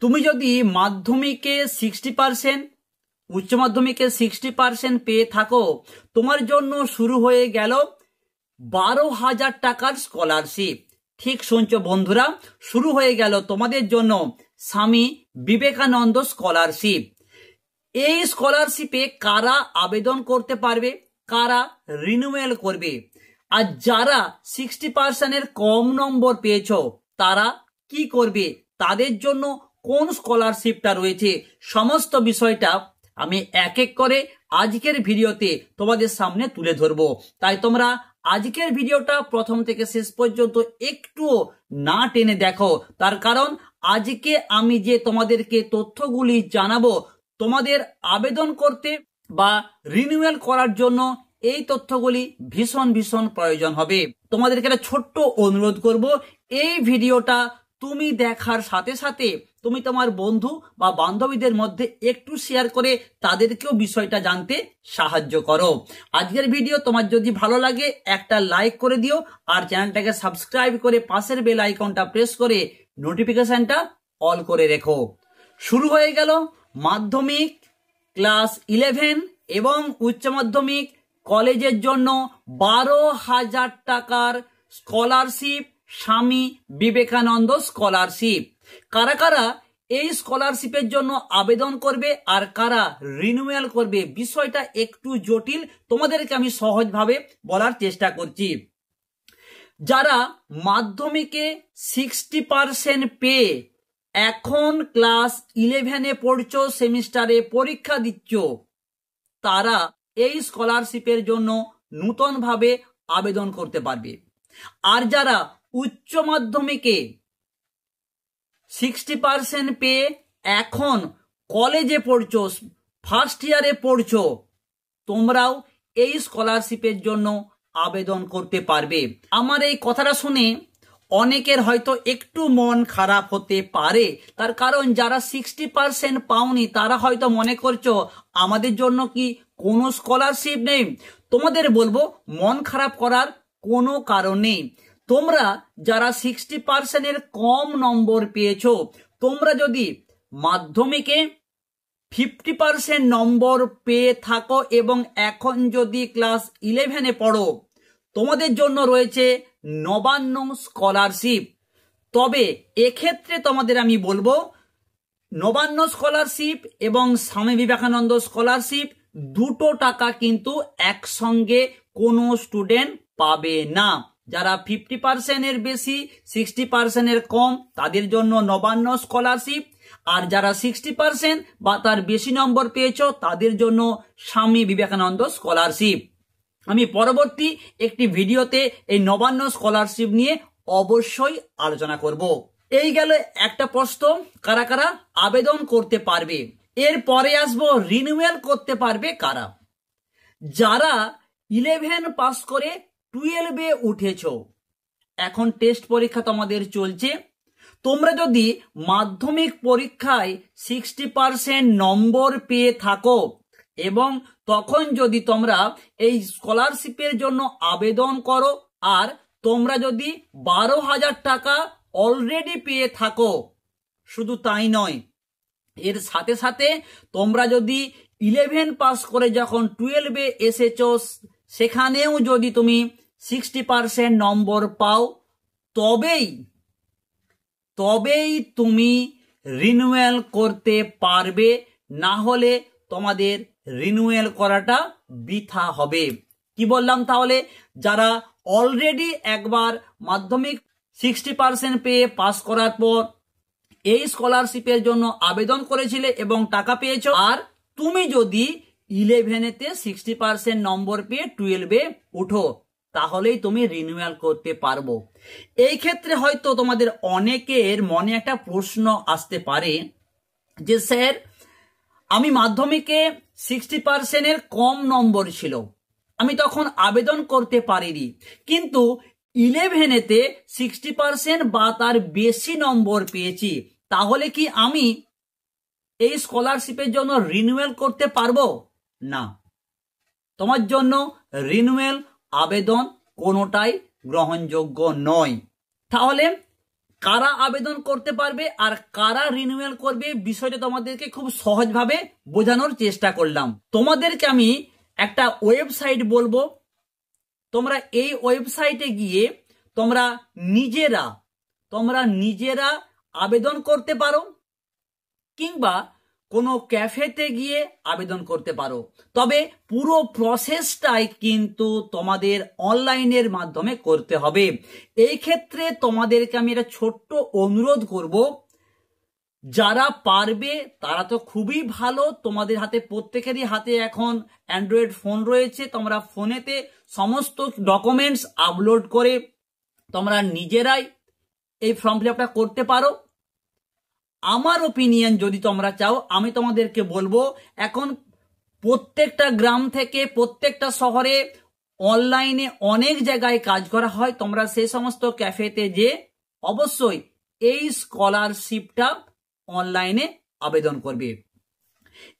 তুমি যদি মাধ্যমিকে 60%, উচ্চ মাধ্যমিকে 60% পেয়ে থাকো, তোমার জন্য শুরু হয়ে গেল 12,000 টাকার স্কলারশিপ। ঠিক শুনছো বন্ধুরা, শুরু হয়ে গেল তোমাদের জন্য স্বামী বিবেকানন্দ স্কলারশিপ। এই স্কলারশিপে কারা আবেদন করতে পারবে, কারা রিনিউয়াল করবে, আর যারা 60% কম নম্বর পেয়েছো তারা কি করবে, তাদের জন্য কোন স্কলারশিপটা রয়েছে, সমস্ত বিষয়টা আমি এক এক করে আজকের ভিডিওতে তোমাদের সামনে তুলে ধরবো। তাই তোমরা আজকের ভিডিওটা প্রথম থেকে শেষ পর্যন্ত একটুও না টেনে দেখো, তার কারণ আজকে আমি যে তোমাদেরকে তথ্যগুলি জানাবো, তোমাদের আবেদন করতে বা রিনিউয়াল করার জন্য এই তথ্যগুলি ভীষণ ভীষণ প্রয়োজন হবে। তোমাদেরকে একটা ছোট্ট অনুরোধ করব, এই ভিডিওটা তুমি দেখার সাথে সাথে তুমি তোমার বন্ধু বা বান্ধবীদের মধ্যে একটু শেয়ার করে তাদেরকেও বিষয়টা জানতে সাহায্য করো। আজকের ভিডিও তোমার যদি ভালো লাগে একটা লাইক করে দিও, আর চ্যানেলটাকে সাবস্ক্রাইব করে পাশের বেল আইকনটা প্রেস করে নোটিফিকেশনটা অল করে রেখো। শুরু হয়ে গেল মাধ্যমিক ক্লাস 11 এবং উচ্চ মাধ্যমিক কলেজের জন্য 12,000 টাকার স্কলারশিপ, স্বামী বিবেকানন্দ স্কলারশিপ। কারা কারা এই স্কলারশিপের জন্য আবেদন করবে আর কারা রিনিউয়াল করবে, বিষয়টা একটু জটিল, তোমাদেরকে আমি সহজভাবে বলার চেষ্টা করছি। যারা মাধ্যমিকে 60% পেয়ে এখন ক্লাস 11-এ পড়ছো, সেমিস্টারে পরীক্ষা দিচ্ছ, তারা এই স্কলারশিপের জন্য নূতনভাবে আবেদন করতে পারবে। আর যারা উচ্চ মাধ্যমিকে 60% পেয়ে এখন কলেজে পড়ছো, ফার্স্ট ইয়ারে পড়ছো, তোমরাও এই স্কলারশিপের জন্য আবেদন করতে পারবে। আমার এই কথাটা শুনে অনেকের হয়তো একটু মন খারাপ হতে পারে, তার কারণ যারা 60% পাওনি তারা হয়তো মনে করছো আমাদের জন্য কি কোনো স্কলারশিপ নেই। তোমাদের বলবো, মন খারাপ করার কোনো কারণ নেই। তোমরা যারা 60%-এর কম নম্বর পেয়েছো, তোমরা যদি মাধ্যমিকে 50% নম্বর পেয়ে থাকো এবং এখন যদি ক্লাস 11-এ পড়ো, তোমাদের জন্য রয়েছে নবান্ন স্কলারশিপ। তবে এক্ষেত্রে তোমাদের আমি বলবো, নবান্ন স্কলারশিপ এবং স্বামী বিবেকানন্দ স্কলারশিপ দুটো টাকা কিন্তু একসঙ্গে কোনো স্টুডেন্ট পাবে না। যারা 50%-এর বেশি, 60%-এর কম, তাদের জন্য নবান্ন স্কলারশিপ, আর যারা 60% বা তার বেশি নম্বর পেয়েছো তাদের জন্য স্বামী বিবেকানন্দ স্কলারশিপ। আমি পরবর্তী একটি ভিডিওতে এই নবান্ন স্কলারশিপ নিয়ে অবশ্যই আলোচনা করব। এই গেল একটা প্রশ্ন, কারা কারা আবেদন করতে পারবে। এরপরে আসবো রিনিউয়াল করতে পারবে কারা। যারা 11 পাস করে 12-এ উঠেছো, এখন টেস্ট পরীক্ষা তোমাদের চলছে, তোমরা যদি মাধ্যমিক পরীক্ষায় 60% নম্বর পেয়ে থাকো এবং তখন যদি তোমরা এই স্কলারশিপের জন্য আবেদন করো, আর তোমরা যদি 12,000 টাকা অলরেডি পেয়ে থাকো, শুধু তাই নয়, এর সাথে সাথে তোমরা যদি 11 পাস করে যখন 12-এ এসেছো, সেখানেও যদি তুমি 60% নম্বর পাও, তবেই তুমি রিনিউয়াল করতে পারবে, না হলে তোমাদের রিনিউয়াল করাটা বৃথা হবে। কি বললাম তাহলে? যারা অলরেডি একবার মাধ্যমিক 60% পেয়ে পাস করার পর এই স্কলারশিপের জন্য আবেদন করেছিলে এবং টাকা পেয়েছো, আর তুমি যদি 11-এতে 60% নম্বর পেয়ে 12-এ উঠো, তাহলেই তুমি রিনিউয়াল করতে পারবো। এই ক্ষেত্রে হয়তো তোমাদের অনেকের মনে একটা প্রশ্ন আসতে পারে যে স্যার, আমি মাধ্যমিকে 60%-এর কম নম্বর ছিল, আমি তখন আবেদন করতে পারিনি, কিন্তু 11-এতে 60% বা তার বেশি নম্বর পেয়েছি, তাহলে কি আমি এই স্কলারশিপের জন্য রিনিউয়াল করতে পারবো? না, তোমার জন্য রিনিউয়াল আবেদন কোনোটাই গ্রহণযোগ্য নয়। তাহলে কারা আবেদন করতে পারবে আর কারা রিনিউয়াল করবে বিষয়টা তোমাদেরকে খুব সহজভাবে বোঝানোর চেষ্টা করলাম। তোমাদেরকে আমি একটা ওয়েবসাইট বলবো, তোমরা এই ওয়েবসাইটে গিয়ে তোমরা নিজেরা আবেদন করতে পারো, কিংবা কোনো ক্যাফেতে গিয়ে আবেদন করতে পারো। তবে পুরো প্রসেসটাই কিন্তু তোমাদের অনলাইনের মাধ্যমে করতে হবে। এই ক্ষেত্রে তোমাদেরকে আমি একটা ছোট্ট অনুরোধ করব, যারা পারবে তারা তো খুবই ভালো, তোমাদের হাতে প্রত্যেকেরই হাতে এখন অ্যান্ড্রয়েড ফোন রয়েছে, তোমরা ফোনেতে সমস্ত ডকুমেন্টস আপলোড করে তোমরা নিজেরাই এই ফর্ম ফিল আপটা করতে পারো। আমার ওপিনিয়ন যদি তোমরা চাও, আমি তোমাদেরকে বলবো, এখন প্রত্যেকটা গ্রাম থেকে প্রত্যেকটা শহরে অনলাইনে অনেক জায়গায় কাজ করা হয়, তোমরা সেই সমস্ত ক্যাফেতে যে অবশ্যই এই স্কলারশিপটা অনলাইনে আবেদন করবে।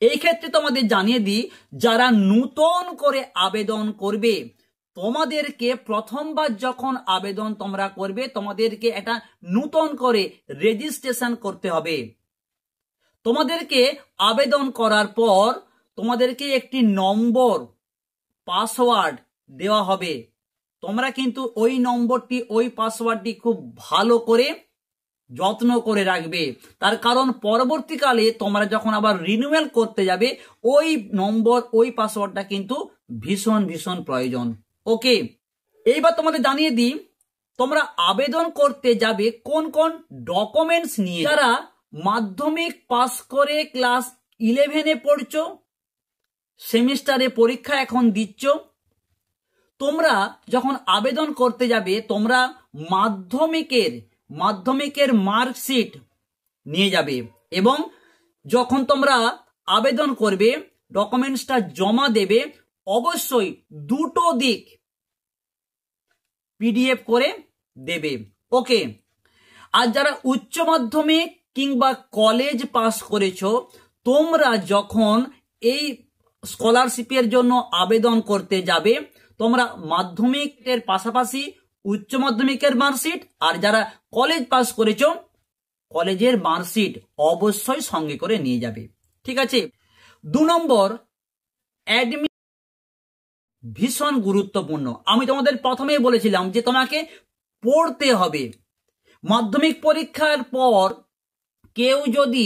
এই ক্ষেত্রে তোমাদের জানিয়ে দিই, যারা নতুন করে আবেদন করবে, তোমাদেরকে প্রথমবার যখন আবেদন তোমরা করবে, তোমাদেরকে একটা নতুন করে রেজিস্ট্রেশন করতে হবে। তোমাদেরকে আবেদন করার পর তোমাদেরকে একটি নম্বর, পাসওয়ার্ড দেওয়া হবে। তোমরা কিন্তু ওই নম্বরটি, ওই পাসওয়ার্ডটি খুব ভালো করে যত্ন করে রাখবে, তার কারণ পরবর্তীকালে তোমরা যখন আবার রিনিউয়াল করতে যাবে, ওই নম্বর, ওই পাসওয়ার্ডটা কিন্তু ভীষণ ভীষণ প্রয়োজন। ওকে, এইবার তোমাদের জানিয়ে দিই, তোমরা আবেদন করতে যাবে কোন কোন ডকুমেন্টস নিয়ে। যারা মাধ্যমিক পাস করে ক্লাস 11-এ পড়ছো, সেমিস্টারে পরীক্ষা এখন দিচ্ছ, তোমরা যখন আবেদন করতে যাবে, তোমরা মাধ্যমিকের মার্কশিট নিয়ে যাবে, এবং যখন তোমরা আবেদন করবে, ডকুমেন্টসটা জমা দেবে, অবশ্যই দুটো দিক পিডিএফ করে দেবে। ওকে, আর যারা উচ্চ মাধ্যমিক কিংবা কলেজ পাস করেছো, তোমরা যখন এই স্কলারশিপের জন্য আবেদন করতে যাবে, তোমরা মাধ্যমিকের পাশাপাশি উচ্চ মাধ্যমিকের মার্কশিট, আর যারা কলেজ পাস করেছো, কলেজের মার্কশিট অবশ্যই সঙ্গে করে নিয়ে যাবে। ঠিক আছে। 2 নম্বর, অ্যাডমিট ভীষণ গুরুত্বপূর্ণ। আমি তোমাদের প্রথমেই বলেছিলাম যে তোমাকে পড়তে হবে। মাধ্যমিক পরীক্ষার পর কেউ যদি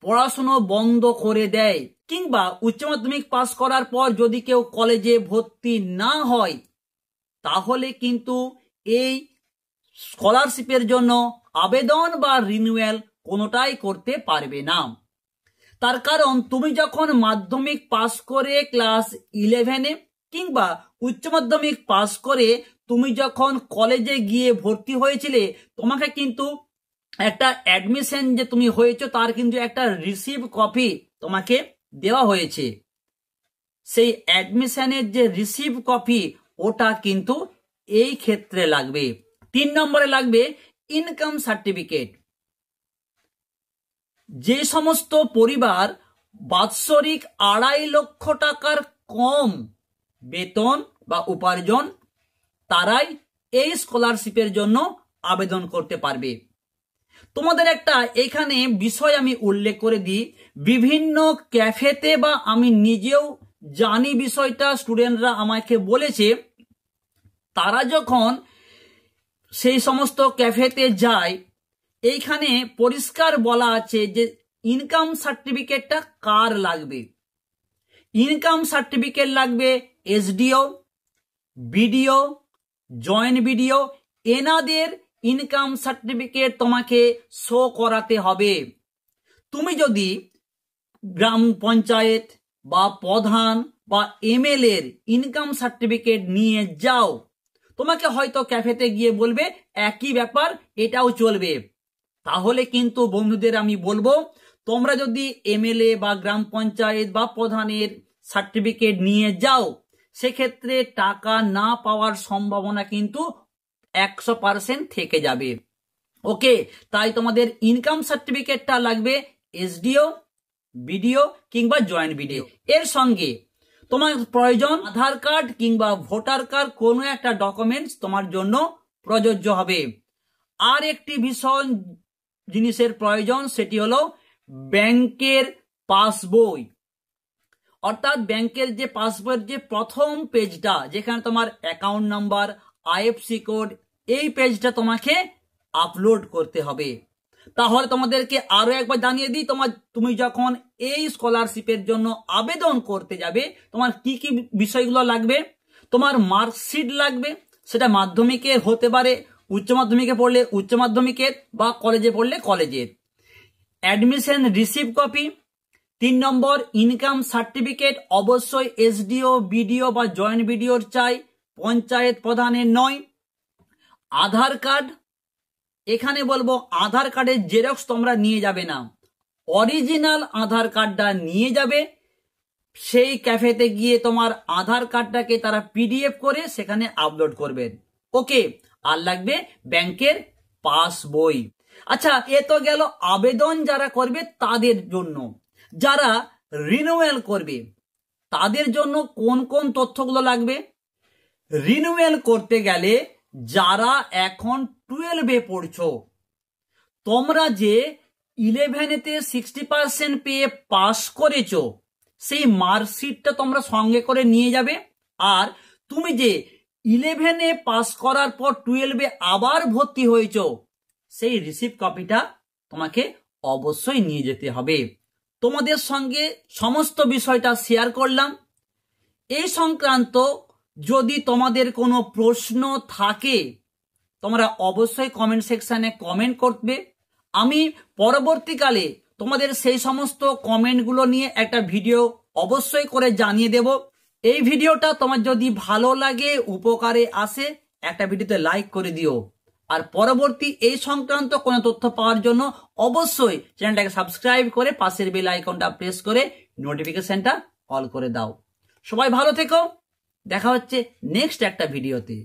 পড়াশুনো বন্ধ করে দেয়, কিংবা উচ্চ মাধ্যমিক পাস করার পর যদি কেউ কলেজে ভর্তি না হয়, তাহলে কিন্তু এই স্কলারশিপের জন্য আবেদন বা রিনিউয়াল কোনোটাই করতে পারবে না। তার কারণ তুমি যখন মাধ্যমিক পাস করে ক্লাস 11-এ কিংবা উচ্চ মাধ্যমিক পাস করে তুমি যখন কলেজে গিয়ে ভর্তি হয়েছিলে, তোমাকে কিন্তু একটা অ্যাডমিশন যে তুমি হয়েছো তার কিন্তু একটা রিসিভ কপি তোমাকে দেওয়া হয়েছে। সেই অ্যাডমিশনের যে রিসিভ কপি, ওটা কিন্তু এই ক্ষেত্রে লাগবে। 3 নম্বরে লাগবে ইনকাম সার্টিফিকেট। যে সমস্ত পরিবার বাৎসরিক 2.5 লক্ষ টাকার কম বেতন বা উপার্জন, তারাই এই স্কলারশিপের জন্য আবেদন করতে পারবে। তোমাদের একটা এখানে বিষয় আমি উল্লেখ করে দিই, বিভিন্ন ক্যাফেতে, বা আমি নিজেও জানি বিষয়টা, স্টুডেন্টরা আমাকে বলেছে, তারা যখন সেই সমস্ত ক্যাফেতে যায়, এইখানে পরিষ্কার বলা আছে যে ইনকাম সার্টিফিকেটটা কার লাগবে। ইনকাম সার্টিফিকেট লাগবে এসডিও, বিডিও, জয়েন্ট বিডিও, এনাদের ইনকাম সার্টিফিকেট তোমাকে শো করাতে হবে। তুমি যদি গ্রাম পঞ্চায়েত বা প্রধান বা এমএলএ এর ইনকাম সার্টিফিকেট নিয়ে যাও, তোমাকে হয়তো ক্যাফেতে গিয়ে বলবে একই ব্যাপার, এটাও চলবে। তাহলে কিন্তু বন্ধুদের আমি বলবো, তোমরা যদি এমএলএ বা গ্রাম পঞ্চায়েত বা প্রধানের সার্টিফিকেট নিয়ে যাও, সেক্ষেত্রে টাকা না পাওয়ার সম্ভাবনা কিন্তু 100% থেকে যাবে। ওকে, তাই তোমাদের ইনকাম সার্টিফিকেটটা লাগবে এসডিও, বিডিও কিংবা জয়েন্ট বিডিও। এর সঙ্গে তোমার প্রয়োজন আধার কার্ড কিংবা ভোটার কার্ড, কোনো একটা ডকুমেন্টস তোমার জন্য প্রযোজ্য হবে। আর একটি ভীষণ জিনিসের প্রয়োজন, সেটি হলো ব্যাংকের পাসবই। অর্থাৎ ব্যাংকের যে পাসবইয়ের যে প্রথম পেজটা, যেখানে তোমার অ্যাকাউন্ট নাম্বার, আইএফসি কোড, এই পেজটা তোমাকে আপলোড করতে হবে। তাহলে তোমাদেরকে আরো একবার জানিয়ে দিই, তুমি যখন এই স্কলারশিপের জন্য আবেদন করতে যাবে, তোমার কি কি বিষয়গুলো লাগবে। তোমার মার্কশিট লাগবে, সেটা মাধ্যমিকের হতে পারে, উচ্চ মাধ্যমিকে পড়লে উচ্চ মাধ্যমিকের, বা কলেজে পড়লে কলেজের। Admission receipt copy. 3 নম্বর, ইনকাম সার্টিফিকেট অবশ্যই এসডিও, বিডিও বা জয়েন্ট বিডিওর চাই, পঞ্চায়েত প্রধানের নয়। আধার কার্ড, এখানে বলবো আধার কার্ডের জেরক্স তোমরা নিয়ে যাবে না, অরিজিনাল আধার কার্ডটা নিয়ে যাবে। সেই ক্যাফেতে গিয়ে তোমার আধার কার্ডটাকে তারা পিডিএফ করে সেখানে আপলোড করবেন। ওকে। আর লাগবে ব্যাংকের পাসবই। আচ্ছা, এ তো গেল আবেদন যারা করবে তাদের জন্য। যারা রিনিউয়াল করবে তাদের জন্য কোন কোন তথ্যগুলো লাগবে। রিনিউয়াল করতে গেলে যারা এখন 12-এ পড়ছো, তোমরা যে 11-এতে 60% পেয়ে পাস করেছো, সেই মার্কশিটটা তোমরা সঙ্গে করে নিয়ে যাবে। আর তুমি যে 11-এ পাস করার পর 12-এ আবার ভর্তি হয়েছো, সেই রিসিপ্ট কপিটা তোমাকে অবশ্যই নিয়ে যেতে হবে। তোমাদের সঙ্গে সমস্ত বিষয়টা শেয়ার করলাম। এই সংক্রান্ত যদি তোমাদের কোনো প্রশ্ন থাকে, তোমরা অবশ্যই কমেন্ট সেকশনে কমেন্ট করবে। আমি পরবর্তীকালে তোমাদের সেই সমস্ত কমেন্টগুলো নিয়ে একটা ভিডিও অবশ্যই করে জানিয়ে দেব। এই ভিডিওটা তোমার যদি ভালো লাগে, উপকারে আসে, একটা ভিডিওতে লাইক করে দিও। আর পরবর্তী এই সংক্রান্ত কোনো তথ্য পাওয়ার জন্য অবশ্যই চ্যানেলটাকে সাবস্ক্রাইব করে পাশের বেল আইকনটা প্রেস করে নোটিফিকেশনটা অল করে দাও। সবাই ভালো থেকো, দেখা হচ্ছে নেক্সট একটা ভিডিওতে।